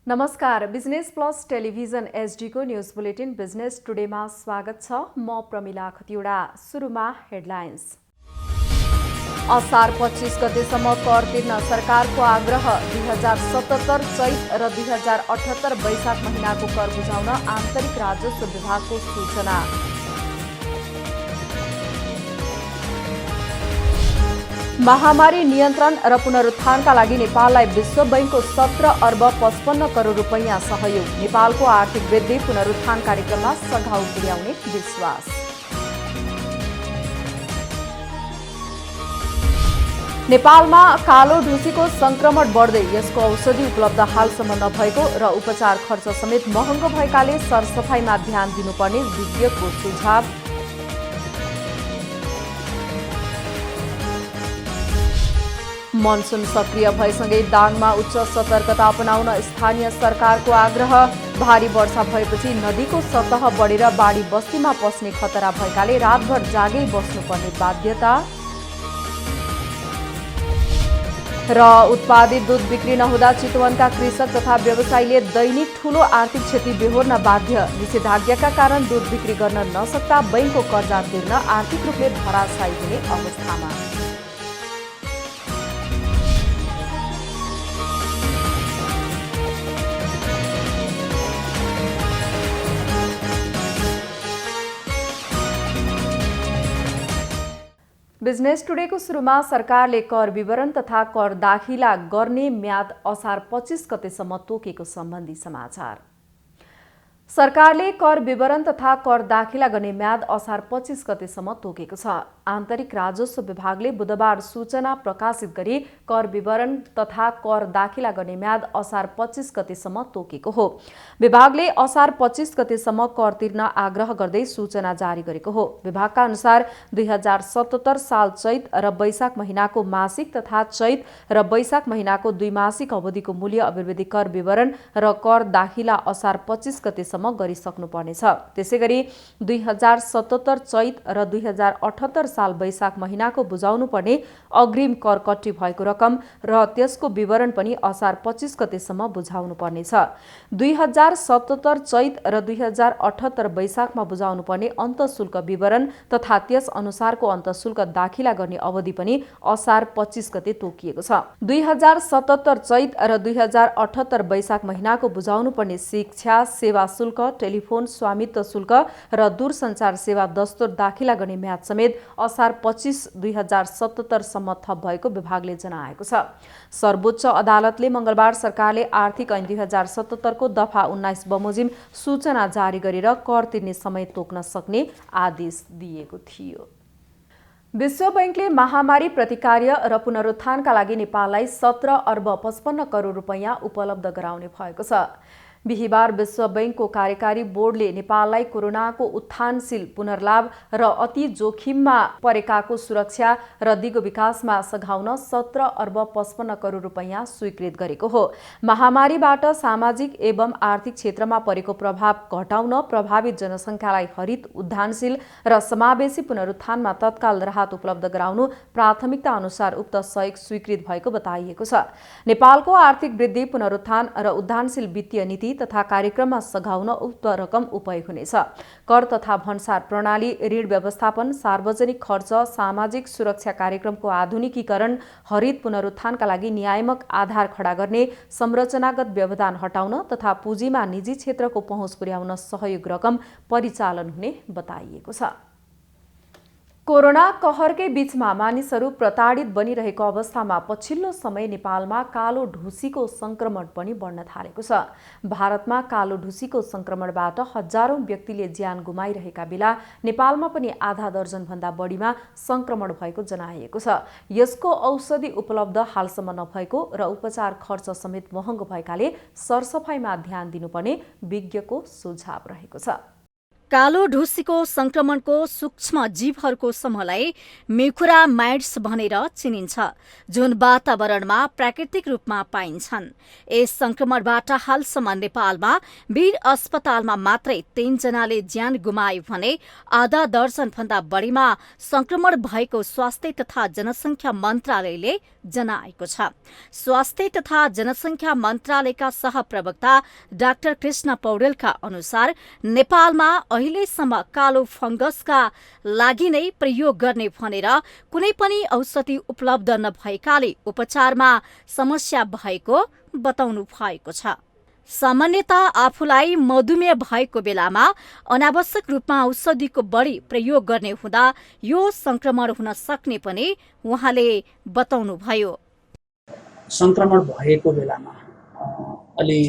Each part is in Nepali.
नमस्कार, बिजनेस प्लस टेलिभिजन एसडी को न्यूज बुलेटिन बिजनेस टुडेमा स्वागत छ। म प्रमिला खतिवडा। सुरुमा हेडलाइन्स। असार 25 गतेसम्म कर तिर्न सरकारको आग्रह। 2077 चैत र 2078 वैशाख महिनाको कर बुझाउन आन्तरिक राजस्व विभागको सूचना। महामारी नियन्त्रण र पुनरुत्थानका लागि नेपाललाई विश्व बैंकको 17 अर्ब 55 करोड रुपैयाँ सहयोग। नेपालको आर्थिक वृद्धि पुनरुत्थान कार्यक्रममा सघाउ पुर्याउने विश्वास। नेपालमा कालो ढुसीको संक्रमण बढ्दै, यसको औषधि उपलब्ध हालसम्म नभएको र उपचार खर्च समेत महँगो भएकाले सरसफाइमा ध्यान दिनुपर्ने विज्ञको सुझाव। मनसुन सक्रिय भएसँगै दाङमा उच्च सतर्कता अपनाउन स्थानीय सरकारको आग्रह। भारी वर्षा भएपछि नदीको सतह बढेर बाढी बस्तीमा पस्ने खतरा भएकाले रातभर जागै बस्नुपर्ने बाध्यता। र उत्पादित दूध बिक्री नहुँदा चितवनका कृषक तथा व्यवसायीले दैनिक ठूलो आर्थिक क्षति बेहोर्न बाध्य। निषेधाज्ञाका कारण दूध बिक्री गर्न नसक्दा बैंकको कर्जा तिर्न आर्थिक रूपले धराशायी हुने अवस्थामा। बिजनेस टुडेको सुरुमा सरकारले कर विवरण तथा कर दाखिला गर्ने म्याद असार 25 गतेसम्म तोकेको सम्बन्धी समाचार। सरकारले कर विवरण तथा कर दाखिला गर्ने म्याद असार 25 गतेसम्म तोकेको छ। आन्तरिक राजस्व विभागले बुधबार सूचना प्रकाशित गरी कर विवरण तथा कर दाखिला गर्ने म्याद असार 25 गतेसम्म तोकेको हो। विभागले असार 25 गतेसम्म कर तिर्न आग्रह गर्दै सूचना जारी गरेको हो। विभागका अनुसार 2077 साल चैत र वैशाख महिनाको मासिक तथा चैत र वैशाख महिनाको द्विमासिक अवधिको मूल्य अभिवृद्धि कर विवरण र कर दाखिला असार 25 गतेसम्म गरिसक्नुपर्नेछ। त्यसैगरी 2077 चैत र 2078 साल वैशाख महिनाको बुझाउनु पर्ने अग्रिम कर कट्टी भएको रकम र त्यसको विवरण पनि असार 25 गतेसम्म बुझाउनु पर्नेछ। 2077 चैत र 2078 वैशाखमा बुझाउनु पर्ने अन्तःशुल्क विवरण तथा त्यस अनुसारको अन्तःशुल्क दाखिला गर्ने अवधि पनि असार 25 गते तोकिएको छ। 2077 चैत र 2078 वैशाख महिनाको बुझाउनु पर्ने शिक्षा सेवा शुल्क, टेलिफोन स्वामित्व शुल्क र दूरसञ्चार सेवा दस्तुर दाखिला गर्ने म्याद समेत असार 25 2077 सम्म थप भएको विभागले जनाएको छ। सर्वोच्च अदालतले मंगलबार सरकारले आर्थिक ऐन 2077 को दफा 19 बमोजिम सूचना जारी गरेर कर तिर्ने समय तोक्न सक्ने आदेश दिएको थियो। विश्व बैंकले महामारी प्रतिकार्य र पुनरुत्थानका लागि नेपाललाई 17 अर्ब 55 करोड रुपैयाँ उपलब्ध गराउने भएको छ। बिहिबार विश्व बैंकको कार्यकारी बोर्डले नेपाललाई कोरोनाको उत्थानशील पुनर्लाभ र अति जोखिममा परेकाको सुरक्षा र दिगो विकासमा सघाउन 17 अर्ब 55 करोड रुपैयाँ स्वीकृत गरेको हो। महामारीबाट सामाजिक एवं आर्थिक क्षेत्रमा परेको प्रभाव घटाउन, प्रभावित जनसङ्ख्यालाई हरित, उद्धानशील र समावेशी पुनरुत्थानमा तत्काल राहत उपलब्ध गराउनु प्राथमिकता अनुसार उक्त सहयोग स्वीकृत भएको बताइएको छ। नेपालको आर्थिक वृद्धि, पुनरुत्थान र उद्धानशील वित्तीय नीति तथा कार्यक्रममा सघाउन उक्त रकम उपयोग हुनेछ। कर तथा भन्सार प्रणाली, ऋण व्यवस्थापन, सार्वजनिक खर्च, सामाजिक सुरक्षा कार्यक्रमको आधुनिकीकरण, हरित पुनरुत्थानका लागि न्यायात्मक आधार खडा गर्ने, संरचनागत व्यवधान हटाउन तथा पुँजीमा निजी क्षेत्रको पहुँच पुर्याउन सहयोग रकम परिचालन हुने बताइएको छ। कोरोना कहरकै बीचमा मानिसहरू प्रताडित बनिरहेको अवस्थामा पछिल्लो समय नेपालमा कालो ढुसीको संक्रमण पनि बढ्न थालेको छ। भारतमा कालो ढुसीको संक्रमणबाट हजारौं व्यक्तिले ज्यान गुमाइरहेका बेला नेपालमा पनि आधा दर्जन भन्दा बढीमा संक्रमण भएको जनाइएको छ। यसको औषधि उपलब्ध हालसम्म नभएको र उपचार खर्च समेत महँगो भएकाले सरसफाइमा ध्यान दिनुपर्ने विज्ञको सुझाव रहेको छ। कालो ढुसीको संक्रमणको सूक्ष्म जीवहरूको समूहलाई म्युकोरामाइड्स भनेर चिनिन्छ, जुन वातावरणमा प्राकृतिक रूपमा पाइन्छन्। यस संक्रमणबाट हालसम्म नेपालमा वीर अस्पतालमा मात्रै 3 जनाले ज्यान गुमाए भने आधा दर्जनभन्दा बढीमा संक्रमण भएको स्वास्थ्य तथा जनसङ्ख्या मन्त्रालयले जनाएको छ। स्वास्थ्य तथा जनसङ्ख्या मन्त्रालयका सहप्रवक्ता डाक्टर कृष्ण पौडेलका अनुसार नेपालमा अहिलेसम्म कालो फंगसका लागि नै प्रयोग गर्ने भनेर कुनै पनि औषधि उपलब्ध नभएकाले उपचारमा समस्या भएको बताउनु भएको छ। सामान्यतः आफूलाई मधुमेह भएको बेलामा अनावश्यक रूपमा औषधिको बढी प्रयोग गर्ने हुँदा यो संक्रमण हुन सक्ने पनि उहाँले बताउनुभयो। संक्रमण भएको बेलामा अलि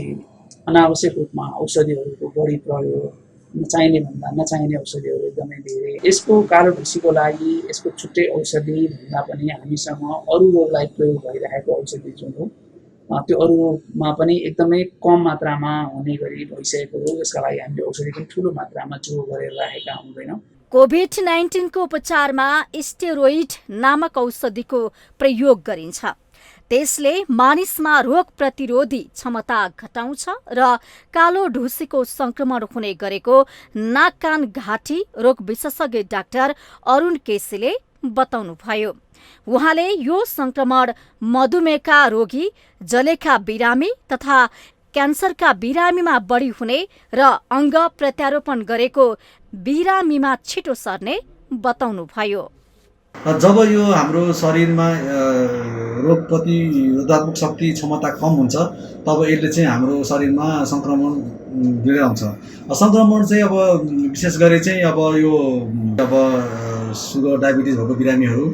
अनावश्यक रूपमा औषधिहरूको बढी प्रयोग, नचाहिने भन्दा नचाहिने औषधिहरू एकदमै धेरै। यसको कालो ढुसीको लागि यसको छुट्टै औषधि भन्दा पनि हामीसँग अरू रोगलाई प्रयोग भइरहेको औषधि जुन हो त्यो अरू रोगमा पनि एकदमै कम मात्रामा हुने गरी भइसकेको हो। यसका लागि हामीले औषधि पनि ठुलो मात्रामा जोड गरेर राखेका हुँदैनौँ। कोभिड-19 को उपचारमा स्टेरोइड नामक औषधिको प्रयोग गरिन्छ। त्यसले मानिसमा रोग प्रतिरोधी क्षमता घटाउँछ र कालो ढुसीको संक्रमण हुने गरेको नाक कान घाँटी रोग विशेषज्ञ डाक्टर अरुण केसीले बताउनुभयो। उहाँले यो संक्रमण मधुमेहका रोगी, जलेका बिरामी तथा क्यान्सरका बिरामीमा बढी हुने र अङ्ग प्रत्यारोपण गरेको बिरामीमा छिटो सर्ने बताउनुभयो। जब यो हाम्रो शरीरमा रोग प्रतिरोधात्मक शक्ति क्षमता कम हुन्छ तब यसले चाहिँ हाम्रो शरीरमा संक्रमण भिडाउँछ। संक्रमण चाहिँ अब विशेष गरी चाहिँ अब सुगर डायबिटिज भएको बिरामीहरू,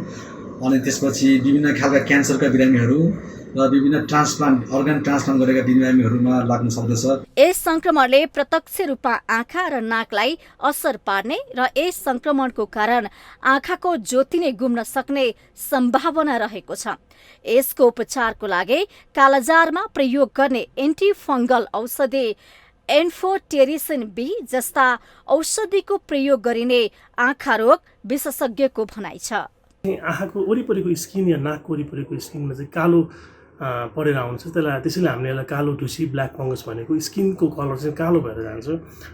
अनि त्यसपछि विभिन्न खालका क्यान्सरका बिरामीहरू र विभिन्न अर्गन ट्रान्सप्लान्ट गरेका बिरामीहरूमा लाग्न सक्दछ। यस संक्रमणले प्रत्यक्ष रूपमा आँखा र नाकलाई असर पार्ने र यस संक्रमणको कारण आँखाको ज्योति नै गुम्न सक्ने सम्भावना रहेको छ। यसको उपचारको लागि कालाजारमा प्रयोग गर्ने एन्टिफंगल औषधि एन्फोटेरिसिन बी जस्ता औषधिको प्रयोग गरिने आँखा रोग विशेषज्ञको भनाइ छ। आँखाको वरिपरिको स्किन या नाकको वरिपरिको स्किनमा चाहिँ कालो परेर आउँछ, त्यसैले हामीले यसलाई कालो ढुसी ब्ल्याक फङ्गस भनेको स्किनको कलर चाहिँ कालो भएर जान्छ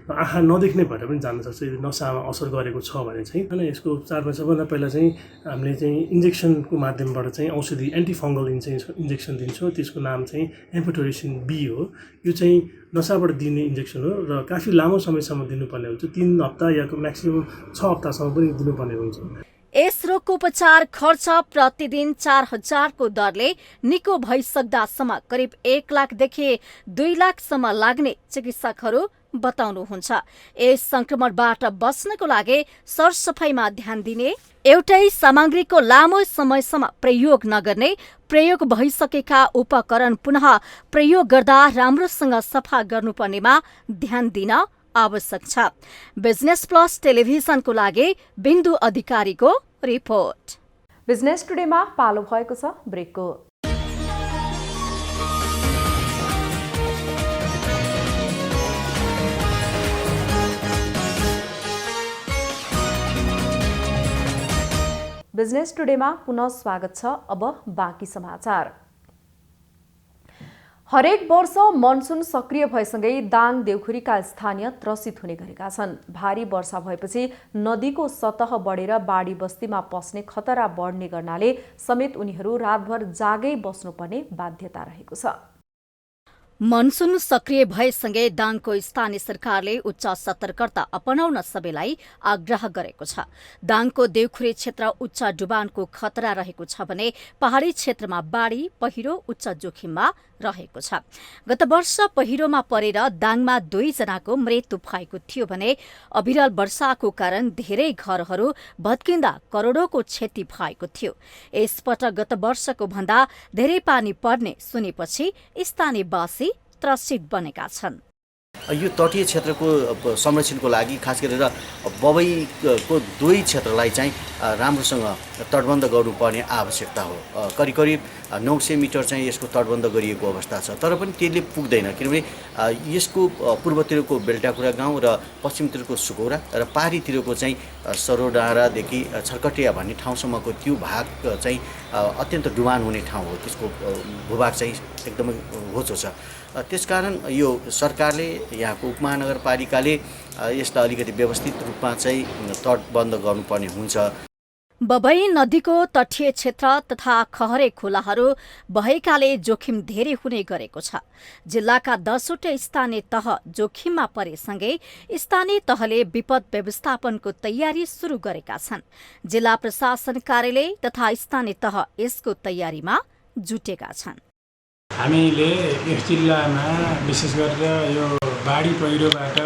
र आँखा नदेख्ने भएर पनि जान सक्छ। यदि नसामा असर गरेको छ भने चाहिँ अनि यसको उपचारमा सबभन्दा पहिला चाहिँ हामीले चाहिँ इन्जेक्सनको माध्यमबाट चाहिँ औषधि एन्टिफङ्गल इन्जेक्सन दिन्छौँ। त्यसको नाम चाहिँ एम्फोटेरिसिन बी हो। यो चाहिँ नसाबाट दिने इन्जेक्सन हो र काफी लामो समयसम्म दिनुपर्ने हुन्छ। 3 हप्ता या म्याक्सिमम 6 हप्तासम्म पनि दिनुपर्ने हुन्छ। यस रोगको उपचार खर्च प्रतिदिन 4,000 को दरले निको भइसक्दासम्म करिब 1 लाखदेखि 2 लाखसम्म लाग्ने चिकित्सकहरू बताउनुहुन्छ। यस संक्रमणबाट बच्नको लागि सरसफाइमा ध्यान दिने, एउटै सामग्रीको लामो समयसम्म प्रयोग नगर्ने, प्रयोग भइसकेका उपकरण पुनः प्रयोग गर्दा राम्रोसँग सफा गर्नुपर्नेमा ध्यान दिन आवश्यक छ। बिजनेस प्लस टेलिभिजनको लागि बिन्दु अधिकारीको रिपोर्ट। बिजनेस टुडेमा पालो भएको छ ब्रेकको। बिजनेस टुडेमा पुनः स्वागत छ। अब बाँकी समाचार। हरेक वर्ष मनसुन सक्रिय भएसँगै दाङ देउखुरीका स्थानीय त्रसित हुने गरेका छन्। भारी वर्षा भएपछि नदीको सतह बढेर बाढी बस्तीमा पस्ने खतरा बढ्ने गर्नाले समेत उनीहरू रातभर जागै बस्नुपर्ने बाध्यता रहेको छ। मनसुन सक्रिय भएसँगै दाङको स्थानीय सरकारले उच्च सतर्कता अपनाउन सबैलाई आग्रह गरेको छ। दाङको देउखुरी क्षेत्र उच्च डुबानको खतरा रहेको छ भने पहाडी क्षेत्रमा बाढी पहिरो उच्च जोखिममा रहेको छ। गत वर्ष पहिरोमा परेर दाङमा 2 जनाको मृत्यु भएको थियो भने अविरल वर्षाको कारण धेरै घरहरू भत्किँदा करोडौंको क्षति भएको थियो। यसपटक गत वर्षको भन्दा धेरै पानी पर्ने सुनेपछि स्थानीयवासी त्रसित बनेका छन्। यो तटीय क्षेत्रको संरक्षणको लागि खास गरेर बबईको 2 क्षेत्रलाई चाहिँ राम्रोसँग तटबन्ध गर्नुपर्ने आवश्यकता हो। करिब 900 मिटर चाहिँ यसको तटबन्ध गरिएको अवस्था छ। तर पनि त्यसले पुग्दैन, किनभने यसको पूर्वतिरको बेल्टाकुरा गाउँ र पश्चिमतिरको सुकौरा र पारीतिरको चाहिँ सरोडाँडादेखि छर्कटिया भन्ने ठाउँसम्मको त्यो भाग चाहिँ अत्यन्त डुबान हुने ठाउँ हो। त्यसको भूभाग चाहिँ एकदमै होचो छ। त्यसकारण यो सरकारले, यहाँको उपमहानगरपालिकाले यसलाई अलिकति व्यवस्थित रूपमा चाहिँ तटबन्ध गर्नुपर्ने हुन्छ। बबई नदीको तटीय क्षेत्र तथा खहरे खोलाहरू भएकाले जोखिम धेरै हुने गरेको छ। जिल्लाका 10वटै स्थानीय तह जोखिममा परेसँगै स्थानीय तहले विपद व्यवस्थापनको तयारी सुरु गरेका छन्। जिल्ला प्रशासन कार्यालय तथा स्थानीय तह यसको तयारीमा जुटेका छन्। हामीले यस जिल्लामा विशेष गरेर यो बाढी पहिरोबाट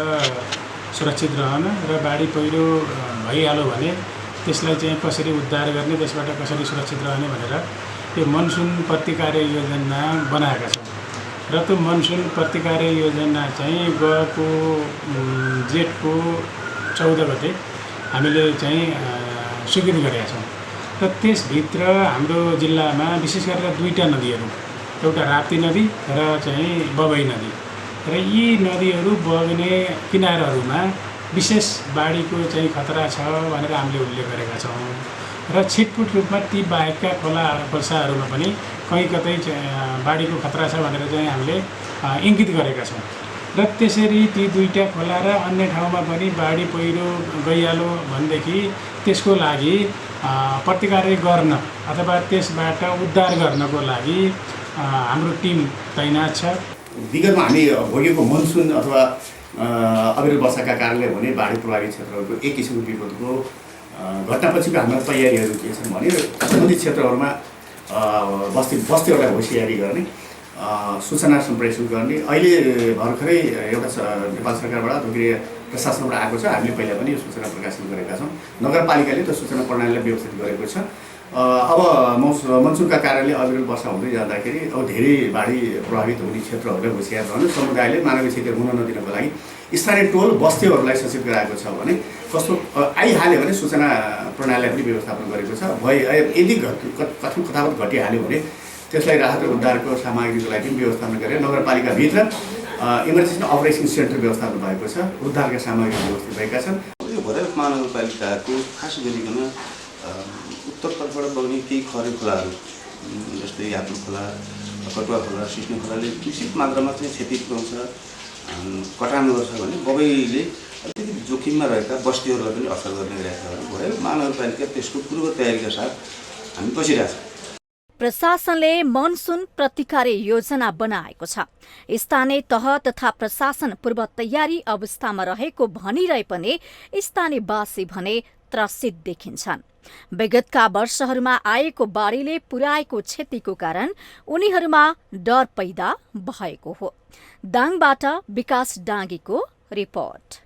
सुरक्षित रहन र बाढी पहिरो भइहाल्यो भने त्यसलाई चाहिँ कसरी उद्धार गर्ने, त्यसबाट कसरी सुरक्षित रहने भनेर यो मनसुन प्रतिकार्य योजना बनाएका छौँ। र त्यो मनसुन प्रतिकार्य योजना चाहिँ गएको जेठको 14 गते हामीले चाहिँ स्वीकृत गरेका छौँ। र त्यसभित्र हाम्रो जिल्लामा विशेष गरेर 2टा नदीहरू, एउटा राप्ती नदी र चाहिँ बबई नदी, र यी नदीहरू बग्ने किनारहरूमा विशेष बाढीको चाहिँ खतरा छ भनेर हामीले उल्लेख गरेका छौँ। र छिटपुट रूपमा ती बाहेकका खोलाखोल्साहरूमा पनि कहीँ कतै बाढीको खतरा छ भनेर चाहिँ हामीले इङ्गित गरेका छौँ। र त्यसरी ती 2टा खोला र अन्य ठाउँमा पनि बाढी पहिरो गइहाल्यो भनेदेखि त्यसको लागि प्रतिकार गर्न अथवा त्यसबाट उद्धार गर्नको लागि हाम्रो टिम तैनात छ। विगतमा हामी भोगेको मनसुन अथवा अविरल वर्षाका कारणले भने बाढी प्रभावित क्षेत्रहरूको एक किसिमको विपदको घटनापछिको हाम्रा तयारीहरू के छन् भने सम्बन्धित क्षेत्रहरूमा बस्तीहरूलाई होसियारी गर्ने, सूचना सम्प्रेषण गर्ने। अहिले भर्खरै एउटा नेपाल सरकारबाट अथवा प्रशासनबाट आएको छ। हामीले पहिला पनि यो सूचना प्रकाशन गरेका छौँ। नगरपालिकाले त्यो सूचना प्रणालीलाई व्यवस्थित गरेको छ। अब मनसुनका कारणले अविरल वर्षा हुँदै जाँदाखेरि अब धेरै बाढी प्रभावित हुने क्षेत्रहरूलाई होसियार रहन समुदायले मानवीय क्षति हुन नदिनको लागि स्थानीय टोल बस्तीहरूलाई सचेत गराएको छ भने कस्तो आइहाल्यो भने सूचना प्रणालीलाई पनि व्यवस्थापन गरेको छ। यदि कथावत घटिहाल्यो भने त्यसलाई राहत र उद्धारको सामग्रीको लागि पनि व्यवस्थापन गरेर नगरपालिकाभित्र इमर्जेन्सी अपरेसन सेन्टर व्यवस्थापन भएको छ। उद्धारका सामग्री व्यवस्थित भएका छन्। यो भरेल महानगरपालिकाको खास गरिकन उत्तरतर्फबाट बग्ने केही खहरे खोलाहरू जस्तै यापु खोला, कटुवा खोला, सिस्नु खोलाले निश्चित मात्रामा चाहिँ क्षति पुर्याउँछ, कटान गर्छ भने बबईले अलिकति जोखिममा रहेका बस्तीहरूलाई पनि असर गर्ने रहेछ भने भरेल महानगरपालिका त्यसको पूर्व तयारीका साथ हामी बसिरहेछौँ। प्रशासनले मनसुन प्रतिकार्य योजना बनाएको छ। स्थानीय तह तथा प्रशासन पूर्व तयारी अवस्थामा रहेको भनिरहे पनि स्थानीयवासी भने त्रसित देखिन्छन्। विगतका वर्षहरूमा आएको बाढीले पुर्याएको क्षतिको कारण उनीहरूमा डर पैदा भएको हो। दाङबाट विकास डाँगीको रिपोर्ट।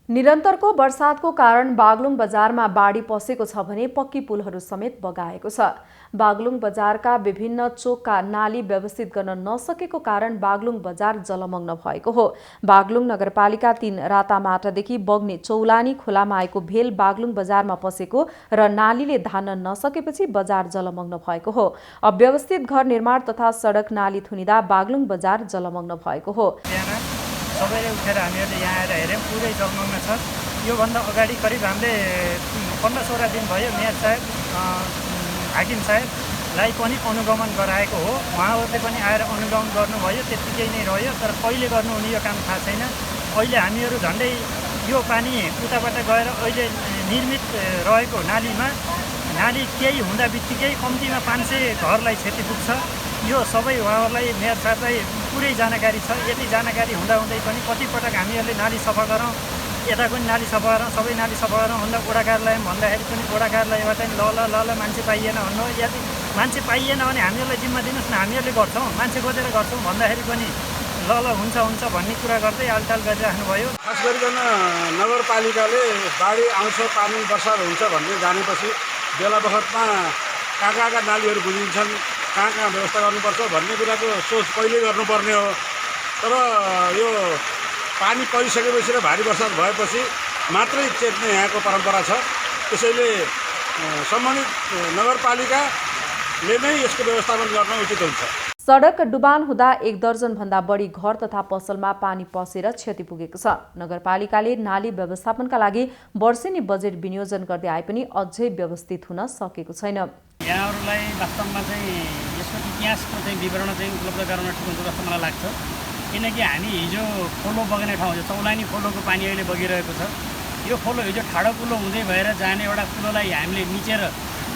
निरन्तरको वर्षातको कारण बागलुङ बजारमा बाढी पसेको छ भने पक्की पुलहरू समेत बगाएको छ। बागलुङ बजारका विभिन्न चोकका नाली व्यवस्थित गर्न नसकेको कारण बागलुङ बजार जलमग्न भएको हो। बागलुङ नगरपालिका 3 रातामाटादेखि बग्ने चौलानी खोलामा आएको भेल बागलुङ बजारमा पसेको र नालीले धान्न नसकेपछि बजार जलमग्न भएको हो। अव्यवस्थित घर निर्माण तथा सडक नाली थुनिँदा बागलुङ बजार जलमग्न भएको हो। सबैले उठेर हामीहरूले यहाँ आएर हेऱ्यौँ, पुरै जलमग्न छ। योभन्दा अगाडि करिब हामीले 15-16 दिन भयो मेयर साहेब, हाकिम साहेबलाई पनि अनुगमन गराएको हो। उहाँहरूले पनि आएर अनुगमन गर्नुभयो, त्यत्तिकै नै रह्यो। तर कहिले गर्नुहुने यो काम थाहा छैन। अहिले हामीहरू झन्डै यो पानी उताबाट गएर अहिले निर्मित रहेको नाली केही हुँदा बित्तिकै कम्तीमा 500 घरलाई क्षति पुग्छ। यो सबै उहाँहरूलाई मेयर साहबलाई पुरै जानकारी छ। यति जानकारी हुँदाहुँदै पनि कतिपटक हामीहरूले नाली सफा गरौँ, यता पनि नाली सफा गरौँ, सबै नाली सफा गरौँ भन्दा वडा कार्यालय भन्दाखेरि पनि वडा कार्यालयबाट ल मान्छे पाइएन भन्नु। यदि मान्छे पाइएन भने हामीहरूलाई जिम्मा दिनुहोस् न, हामीहरूले गर्छौँ, मान्छे खोजेर गर्छौँ भन्दाखेरि पनि ल हुन्छ भन्ने कुरा गर्दै आलटाल गरिराख्नु भयो। खास गरिकन नगरपालिकाले बाढी आउँछ, पानी वर्षा हुन्छ भन्ने जानेपछि बेला बखतमा कहाँ नालीहरू बुझिन्छन्, कहाँ व्यवस्था गर्नुपर्छ भन्ने कुराको सोच पहिले गर्नुपर्ने हो। तर यो पानी परिसकेपछि र भारी वर्षा भएपछि मात्रै चेत्ने यहाँको परम्परा छ। त्यसैले सम्बन्धित नगरपालिका नै यसको व्यवस्थापन गर्न उचित हुन्छ। सडक डुबान हुँदा 1 दर्जन भन्दा बढी घर तथा पसलमा पानी पसेर क्षति पुगेको छ। नगरपालिकाले नाली व्यवस्थापनका लागि वर्षेनी बजेट विनियोजन गर्दै आए पनि अझै व्यवस्थित हुन सकेको छैन। यहाँहरूलाई वास्तवमा चाहिँ यसको इतिहासको चाहिँ विवरण चाहिँ उपलब्ध गराउन ठिक हुन्छ जस्तो मलाई लाग्छ, किनकि हामी हिजो खोलो बग्ने ठाउँ छ, चौलानी खोलोको पानी अहिले बगिरहेको छ। यो खोलो हिजो ठाडो कुलो हुँदै भएर जाने एउटा कुलोलाई हामीले मिचेर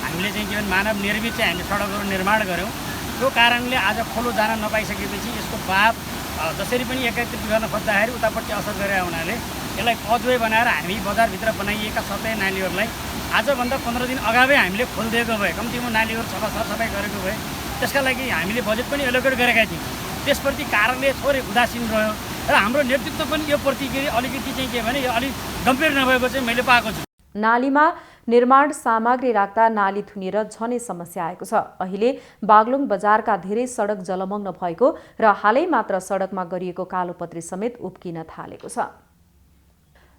हामीले चाहिँ के भन्छ मानव निर्मित चाहिँ हामीले सडकहरू निर्माण गऱ्यौँ। त्यो कारणले आज खोलो जान नपाइसकेपछि यसको बाप जसरी पनि एकत्रित गर्न खोज्दाखेरि उतापट्टि असर गरे हुनाले यसलाई कजवे बनाएर हामी बजारभित्र बनाइएका सबै नालीहरूलाई आजभन्दा 15 दिन अगावै हामीले खोलिदिएको भए, कम्तीमा नालीहरू सरसफाइ गरेको भए, त्यसका लागि हामीले बजेट पनि एलोकेट गरेका थियौँ। त्यसप्रति कारणले थोरै उदासीन रह्यो र हाम्रो नेतृत्व पनि यो प्रति अलिकति चाहिँ के भने यो अलिक गम्भीर नभएको चाहिँ मैले पाएको छु। नालीमा निर्माण सामग्री राख्दा नाली थुनिएर झनै समस्या आएको छ। अहिले बागलुङ बजारका धेरै सडक जलमग्न भएको र हालै मात्र सडकमा गरिएको कालोपत्री समेत उब्किन थालेको छ।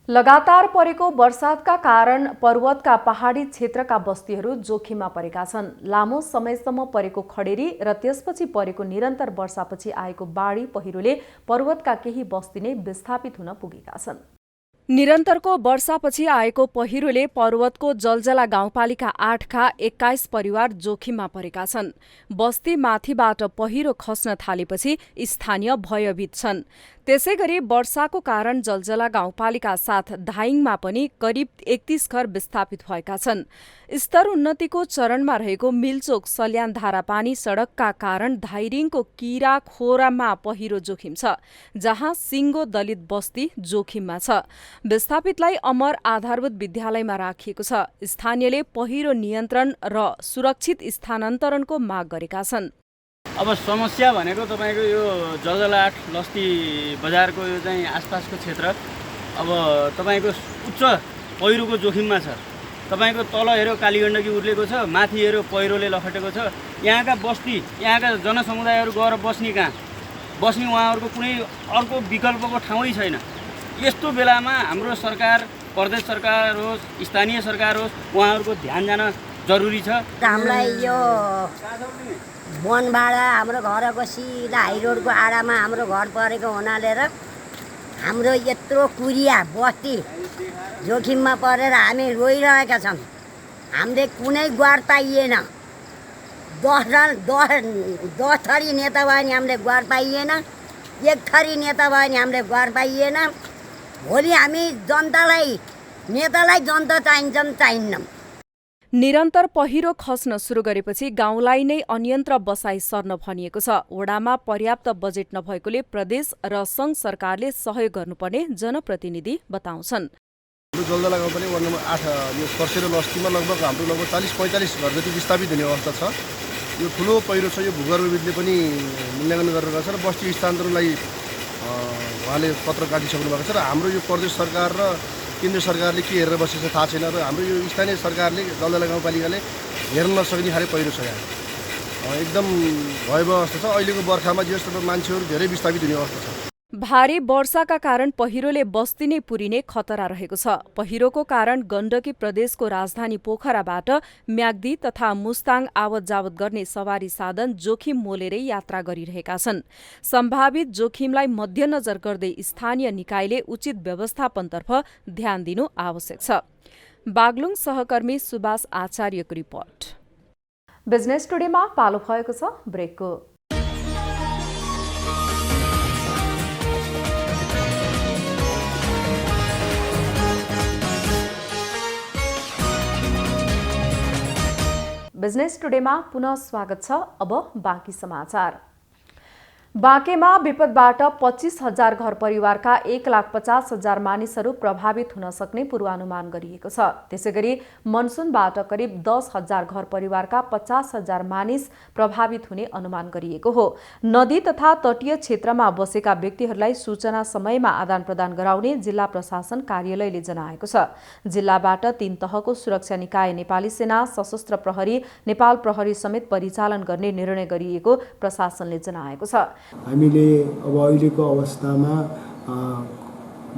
लगातार परेको वर्षातका कारण पर्वतका पहाडी क्षेत्रका बस्तीहरू जोखिममा परेका छन्। लामो समयसम्म परेको खडेरी र त्यसपछि परेको निरन्तर वर्षापछि आएको बाढी पहिरोले पर्वतका केही बस्ती नै विस्थापित हुन पुगेका छन्। निरन्तरको वर्षापछि आएको पहिरोले पर्वतको जलजला गाउँपालिका 8 का 21 परिवार जोखिममा परेका छन्। बस्ती माथिबाट पहिरो खस्न थालेपछि स्थानीय भयभीत छन्। त्यसैगरी वर्षाको कारण जलजला गाउँपालिका 7 धाइङमा पनि करिब 31 घर विस्थापित भएका छन्। स्तर उन्नतिको चरणमा रहेको मिलचोक सल्यान धारापानी सडकका कारण धाइरिङको किरा खोरामा पहिरो जोखिम छ, जहाँ सिङ्गो दलित बस्ती जोखिममा छ। विस्थापितलाई अमर आधारभूत विद्यालयमा राखिएको छ। स्थानीयले पहिरो नियन्त्रण र सुरक्षित स्थानान्तरणको माग गरेका छन्। अब समस्या भनेको तपाईँको यो जलजलाट लस्ती बजारको यो चाहिँ आसपासको क्षेत्र अब तपाईँको उच्च पहिरोको जोखिममा छ। तपाईँको तल हेऱ्यो कालीगण्डकी उर्लेको छ, माथि हेऱ्यो पहिरोले लखटेको छ। यहाँका बस्ती यहाँका जनसमुदायहरू गएर बस्ने कहाँ, बस्ने उहाँहरूको कुनै अर्को विकल्पको ठाउँै छैन। यस्तो बेलामा हाम्रो सरकार, प्रदेश सरकार होस्, स्थानीय सरकार होस्, उहाँहरूको ध्यान जान जरुरी छ। हामीलाई यो वनबाट हाम्रो घरको सिधा हाइरोडको आडामा हाम्रो घर परेको हुनाले र हाम्रो यत्रो कुरिया बस्ती जोखिममा परेर हामी रोइरहेका छौँ। हामीले कुनै गुहार पाइएन। 10 थरी नेता भयो भने हामीले गुहार पाइएन, 1 थरी नेता भयो भने हामीले गुहार पाइएन। भोलि हामी जनतालाई नेतालाई जनता चाहिन्नौँ। निरन्तर पहिरो खस्न सुरु गरेपछि गाउँलाई नै अन्यन्त्र बसाई सर्न भनिएको छ। वडामा पर्याप्त बजेट नभएकोले प्रदेश र सङ्घ सरकारले सहयोग गर्नुपर्ने जनप्रतिनिधि बताउँछन्। जलजला गाउँपालिका वार्ड नम्बर 8 यो सर्सेरो लस्तीमा लगभग 40-45 घर जति विस्थापित हुने अवस्था छ। यो ठुलो पहिरो छ। यो भूगर्भविदले पनि मूल्याङ्कन गरेर छ र बस्ती स्थानान्तरणलाई उहाँले पत्र काटिसक्नु भएको छ र हाम्रो यो प्रदेश सरकार र केन्द्र सरकारले के हेरेर बसेको छ थाहा छैन र हाम्रो यो स्थानीय सरकारले जलजला गाउँपालिकाले हेर्न नसक्ने खाले पहिरो छ। यहाँ एकदम भयावह अवस्था छ। अहिलेको बर्खामा जस्तो मान्छेहरू धेरै विस्थापित हुने अवस्था छ। भारी वर्षाका कारण पहिरोले बस्ती नै पुरिने खतरा रहेको छ। पहिरोको कारण गण्डकी प्रदेशको राजधानी पोखराबाट म्याग्दी तथा मुस्ताङ आवत जावत गर्ने सवारी साधन जोखिम मोलेरै यात्रा गरिरहेका छन्। सम्भावित जोखिमलाई मध्यनजर गर्दै स्थानीय निकायले उचित व्यवस्थापनतर्फ ध्यान दिनु आवश्यक छ। बागलुङ सहकर्मी सुभाष आचार्यको रिपोर्ट। बिजनेस टुडेमा पालो भएको छ ब्रेकको। बिजनेस टुडेमा पुनः स्वागत छ। अब बाँकी समाचार। बाँकेमा विपदबाट 25,000 घर परिवारका 1,50,000 मानिसहरू प्रभावित हुन सक्ने पूर्वानुमान गरिएको छ। त्यसैगरी मनसुनबाट करिब 10,000 घर परिवारका 50,000 मानिस प्रभावित हुने अनुमान गरिएको हो। नदी तथा तटीय क्षेत्रमा बसेका व्यक्तिहरूलाई सूचना समयमा आदान प्रदान गराउने जिल्ला प्रशासन कार्यालयले जनाएको छ। जिल्लाबाट 3 तहको सुरक्षा निकाय नेपाली सेना, सशस्त्र प्रहरी, नेपाल प्रहरी समेत परिचालन गर्ने निर्णय गरिएको प्रशासनले जनाएको छ। हामीले अब अहिलेको अवस्थामा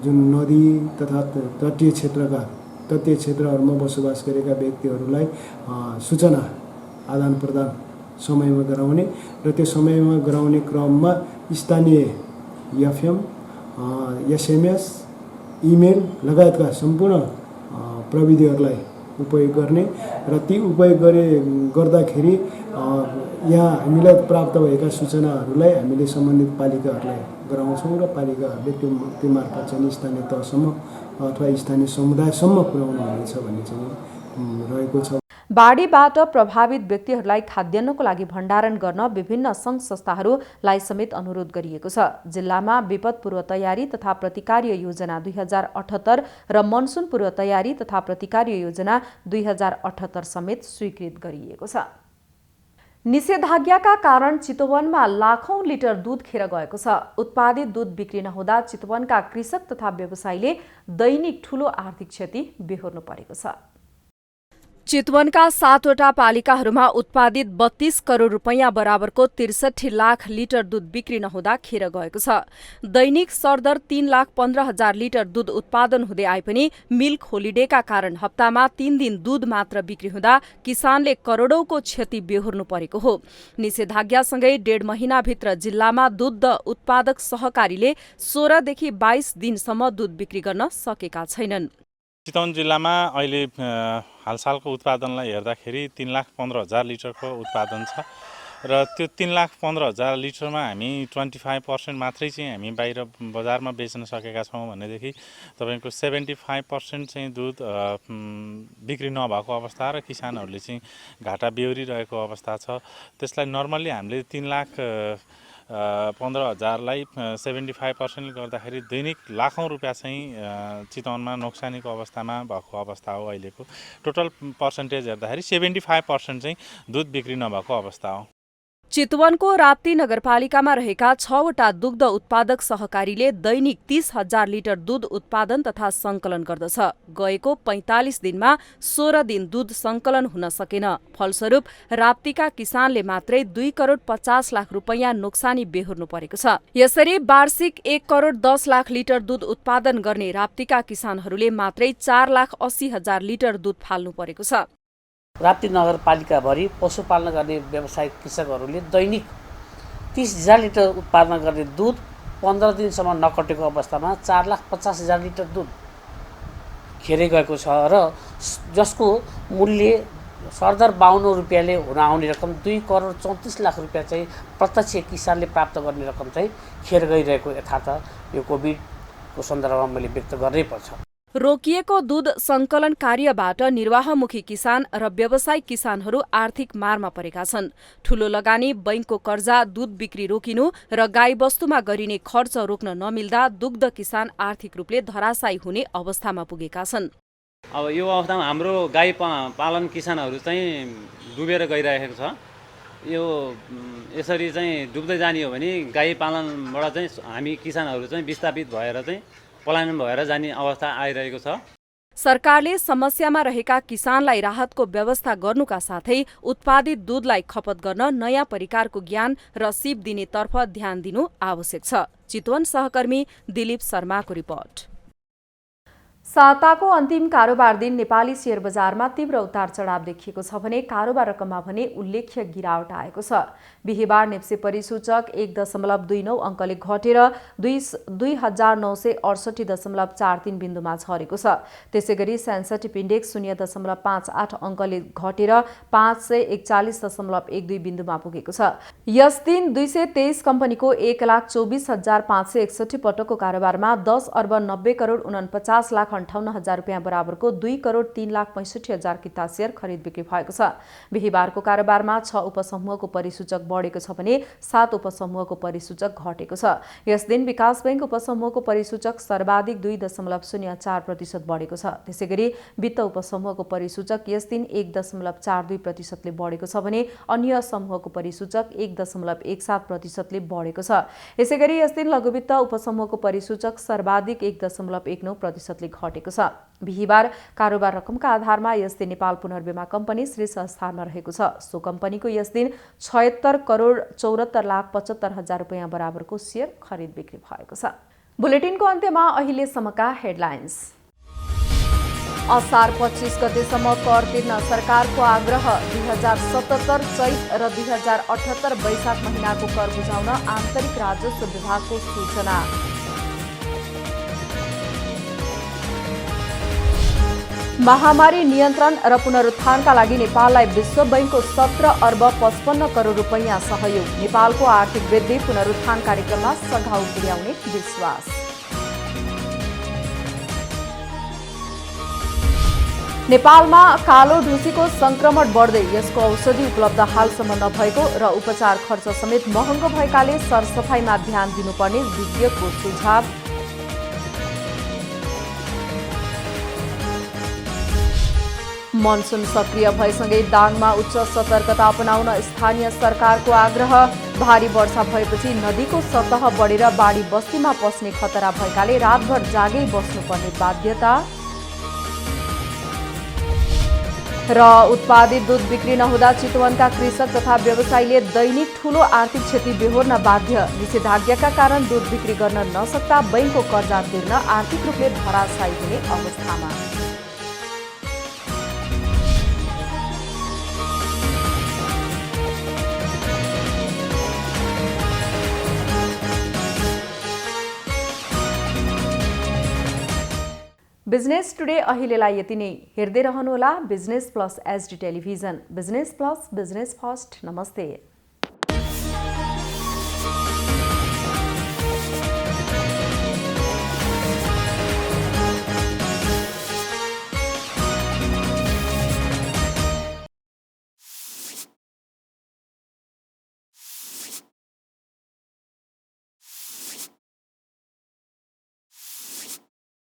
जुन नदी तथा तटीय क्षेत्रहरूमा बसोबास गरेका व्यक्तिहरूलाई सूचना आदान प्रदान समयमा गराउने र त्यो समयमा गराउने क्रममा स्थानीय एफएम, एसएमएस, इमेल लगायतका सम्पूर्ण प्रविधिहरूलाई उपयोग गर्ने र ती उपयोग गर्दाखेरि यहाँ हामीलाई प्राप्त भएका सूचनाहरूलाई हामीले सम्बन्धित पालिकाहरूलाई गराउँछौँ र पालिकाहरूले त्यो मार्फत चाहिँ स्थानीय तहसम्म अथवा स्थानीय समुदायसम्म पुर्याउनु हुनेछ भन्ने चाहिँ रहेको छ। बाढीबाट प्रभावित व्यक्तिहरूलाई खाद्यान्नको लागि भण्डारण गर्न विभिन्न सङ्घ संस्थाहरूलाई समेत अनुरोध गरिएको छ। जिल्लामा विपद पूर्व तयारी तथा प्रतिकार्य योजना 2078 र मनसुन पूर्व तयारी तथा प्रतिकार्य योजना 2078 समेत स्वीकृत गरिएको छ। निषेधाज्ञाका कारण चितवनमा लाखौं लिटर दूध खेर गएको छ। उत्पादित दूध बिक्री नहुँदा चितवनका कृषक तथा व्यवसायीले दैनिक ठूलो आर्थिक क्षति बेहोर्नु परेको छ। चितवनका 7वटा पालिकाहरूमा उत्पादित 32 करोड रुपैयाँ बराबरको 63 लाख लिटर दूध बिक्री नहुँदा खेर गएको छ। दैनिक सरदर 3,15,000 लिटर दूध उत्पादन हुँदै आए पनि मिल्क होलिडेका कारण हप्तामा 3 दिन दूध मात्र बिक्री हुँदा किसानले करोडौंको क्षति बेहोर्नु परेको हो। निषेधाज्ञासँगै 1.5 महिनाभित्र जिल्लामा दुग्ध उत्पादक सहकारीले 16 देखि 22 दिनसम्म दूध बिक्री गर्न सकेका छैनन्। चितवन जिल्लामा अहिले हालसालको उत्पादनलाई हेर्दाखेरि 3,15,000 लिटरको उत्पादन छ र त्यो 3,15,000 लिटरमा हामी 25% मात्रै चाहिँ हामी बाहिर बजारमा बेच्न सकेका छौँ भनेदेखि तपाईको 75% चाहिँ दूध बिक्री नभएको अवस्था र किसानहरूले चाहिँ घाटा बेहोरिरहेको अवस्था छ। त्यसलाई नर्मल्ली हामीले 3,15,000लाई 75% गर्दाखेरि दैनिक लाखौं रुपियाँ चाहिँ चितवनमा नोक्सानीको अवस्थामा भएको अवस्था हो। अहिलेको टोटल पर्सेन्टेज हेर्दाखेरि 75% चाहिँ दूध बिक्री नभएको अवस्था हो। चितवनको राप्ती नगरपालिकामा रहेका 6वटा दुग्ध उत्पादक सहकारीले दैनिक 30,000 लिटर दूध उत्पादन तथा संकलन गर्दछ। गएको 45 दिनमा 16 दिन दूध संकलन हुन सकेन। फलस्वरूप राप्तीका किसानले मात्रै 2 करोड 50 लाख रुपैयाँ नोक्सानी बेहोर्नु परेको छ। यसरी वार्षिक 1 करोड 10 लाख लिटर दूध उत्पादन गर्ने राप्तीका किसानहरूले मात्रै 4,80,000 लिटर दूध फाल्नु परेको छ। राप्ती नगरपालिकाभरि पशुपालन गर्ने व्यवसायिक कृषकहरूले दैनिक 30,000 लिटर उत्पादन गर्ने दूध 15 दिनसम्म नकटेको अवस्थामा 4,50,000 लिटर दूध खेरै गएको छ र जसको मूल्य सरदर 52 रुपियाँले हुन आउने रकम 2 करोड 34 लाख रुपियाँ चाहिँ प्रत्यक्ष किसानले प्राप्त गर्ने रकम चाहिँ खेर गइरहेको यथार्थ यो कोभिडको सन्दर्भमा मैले व्यक्त गर्नै पर्छ। रोकिएको दूध संकलन कार्यबाट निर्वाहमुखी किसान र व्यवसायिक किसानहरू आर्थिक मारमा परेका छन्। ठूलो लगानी, बैंकको कर्जा, दूध बिक्री रोकिनु र गाईबस्तुमा गरिने खर्च रोक्न नमिल्दा दुग्ध किसान आर्थिक रूपले धराशायी हुने अवस्थामा पुगेका छन्। अब यो अवस्थामा हाम्रो गाई पालन किसानहरू चाहिँ डुबेर गइरहेको छ। यो यसरी चाहिँ डुब्दै जाने हो भने गाई पालनबाट चाहिँ हामी किसानहरू चाहिँ विस्थापित भएर चाहिँ पलायन भएर जाने अवस्था आइरहेको छ। सरकारले समस्यामा रहेका किसानलाई राहतको व्यवस्था गर्नुका साथै उत्पादित दूधलाई खपत गर्न नयाँ परिकारको ज्ञान र सिप दिनेतर्फ ध्यान दिनु आवश्यक छ। चितवन सहकर्मी दिलीप शर्माको रिपोर्ट। साताको अन्तिम कारोबार दिन नेपाली शेयर बजारमा तीव्र उतार चढाव देखिएको छ भने कारोबार रकममा भने उल्लेख्य गिरावट आएको छ। बिहीबार नेप्से परिसूचक 1.29 अङ्कले घटेर 2,968.43 बिन्दुमा झरेको छ। त्यसैगरी सेन्सेटिभ इन्डेक्स 0.58 अङ्कले घटेर 541.12 बिन्दुमा पुगेको छ। यस दिन 223 कम्पनीको 1,24,561 पटकको कारोबारमा 10 अर्ब 90 करोड 49 लाख 58,000 रुपियाँ बराबरको 2 करोड 3,65,000 किता शेयर खरिद बिक्री भएको छ। बिहीबारको कारोबारमा 6 उपसमूहको परिसूचक बढेको छ भने 7 उपसमूहको परिसूचक घटेको छ। यस दिन विकास बैंक उपसमूहको परिसूचक सर्वाधिक 2.04% बढेको छ। त्यसैगरी वित्त उपसमूहको परिसूचक यस दिन 1.42%ले बढेको छ भने अन्य समूहको परिसूचक 1.17%ले बढेको छ। यसैगरी यस दिन लघुवित्त उपसमूहको परिसूचक सर्वाधिक 1.19%ले घटेको छ। बिहीबार कारोबार रकमका आधारमा यस दिन नेपाल पुनर्बेमा कम्पनी शीर्ष स्थानमा रहेको छ। सो कम्पनीको यस दिन 76 करोड 74 लाख 75,000 रुपियाँ बराबरको शेयर खरिद बिक्री भएको छ। बुलेटिनको अन्त्यमा अहिलेसम्मका हेडलाइन्स। असार 25 गतेसम्म कर तिर्न सरकारको आग्रह। 2077 चैत र 2078 वैशाख महिनाको कर बुझाउन आन्तरिक राजस्व विभागको सूचना। महामारी नियन्त्रण र पुनरुत्थानका लागि नेपाललाई विश्व बैंकको 17 अर्ब 55 करोड रुपैयाँ सहयोग। नेपालको आर्थिक वृद्धि पुनरुत्थान कार्यक्रममा सघाउ पुर्याउने विश्वास। नेपालमा कालो ढुसीको संक्रमण बढ्दै यसको औषधि उपलब्ध हालसम्म नभएको र उपचार खर्च समेत महँगो भएकाले सरसफाइमा ध्यान दिनुपर्ने विज्ञको सुझाव। मनसुन सक्रिय भएसँगै दाङमा उच्च सतर्कता अपनाउन स्थानीय सरकारको आग्रह। भारी वर्षा भएपछि नदीको सतह बढेर बाढी बस्तीमा पस्ने खतरा भएकाले रातभर जागै बस्नुपर्ने बाध्यता। र उत्पादित दूध बिक्री नहुँदा चितवनका कृषक तथा व्यवसायीले दैनिक ठूलो आर्थिक क्षति बेहोर्न बाध्य। निषेधाज्ञाका कारण दूध बिक्री गर्न नसक्दा बैंकको कर्जा तिर्न आर्थिक रूपले धराशायी हुने अवस्थामा। बिजनेस टुडे अहिलेलाई यति नै। हेर्दै रहनुहोला business plus HD television. Business plus, business first. नमस्ते।